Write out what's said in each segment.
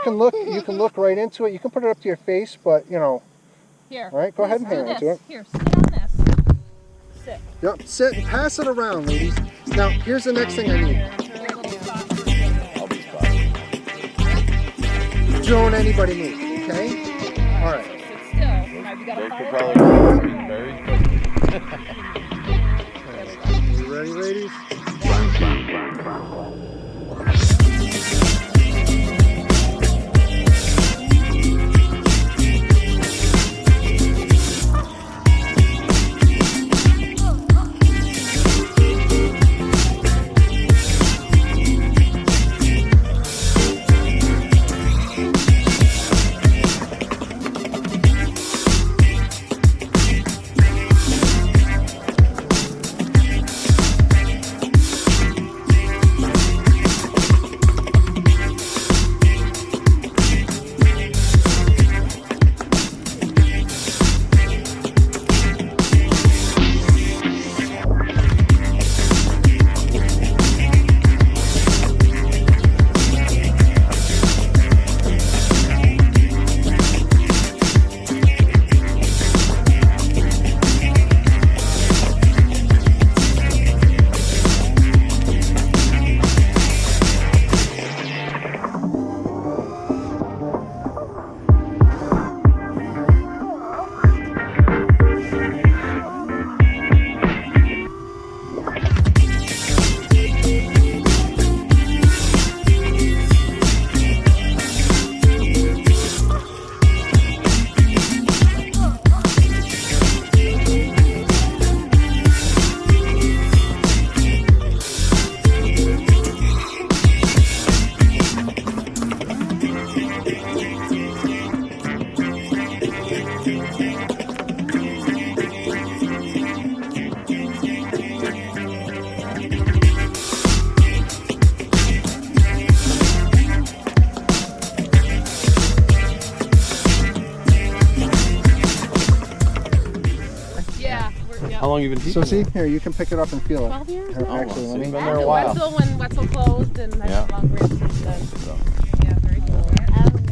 can look right into it. You can put it up to your face, but you know. Here. All right, go ahead and hand it to it. Here, sit on this. Sit. Yep, sit and pass it around, ladies. Now, here's the next thing I need. Don't anybody move, okay? All right. Sit still. You got a fire? Very quickly. You ready, ladies? How long have you been teaching? So see, here, you can pick it up and feel it. 12 years? Actually, let me. Been there a while. When Wetzel closed and I Yeah. no longer since then. Yeah, very cool.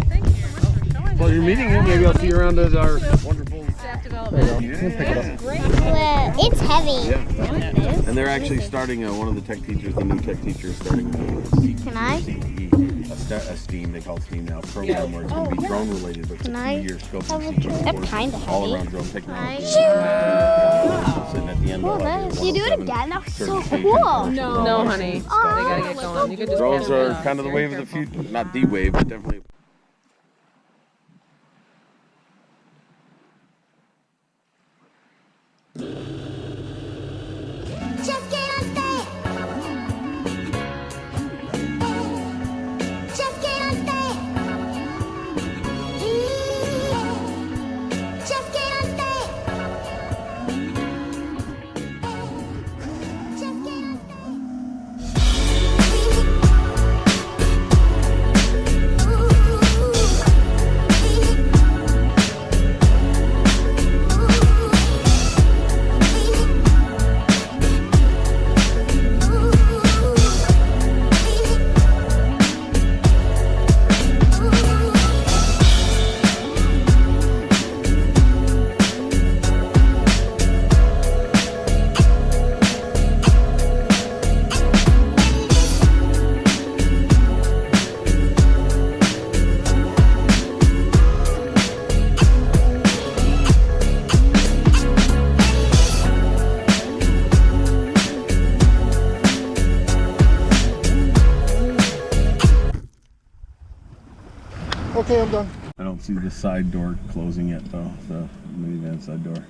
Thank you so much for showing Well, us. you're meeting him. Maybe I'll see you around at our wonderful. Staff There you go. development. You can pick it up. Great. It's heavy. Yeah. It is. And they're actually starting, one of the tech teachers, the new tech teacher is starting Can I? a STEAM, they call it STEAM now, program where it's going to be drone related, but it's Can a I 2-year scope have a of drone? They're kinda all heavy. around drone technology. Shoot. And at the end, Cool, they'll have you do it 107 again? That was so certification cool. for No, commercial honey. They stuff. gotta get going. You could just Drones pass it are off. kind of the Very wave of the careful. future, not the wave, but definitely. Just get on stage. Just get on stage. Just get on stage. Just get on Okay, I'm done. I don't see the side door closing yet, though, the minivan side door.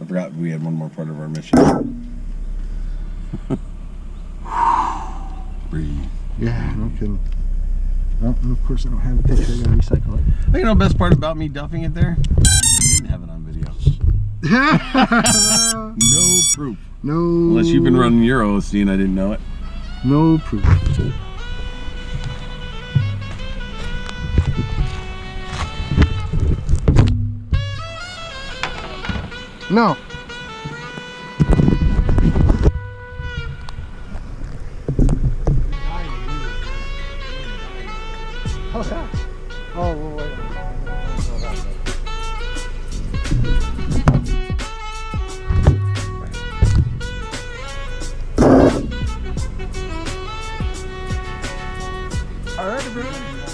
I forgot we had one more part of our mission. Breathe. Yeah, no kidding. Well, and of course I don't have a picture. I gotta recycle it. You know the best part about me duffing it there? I didn't have it on video. No proof. No. Unless you've been running your OC and I didn't know it. No proof. No. How's that? Oh, well, wait a minute. All right, everybody.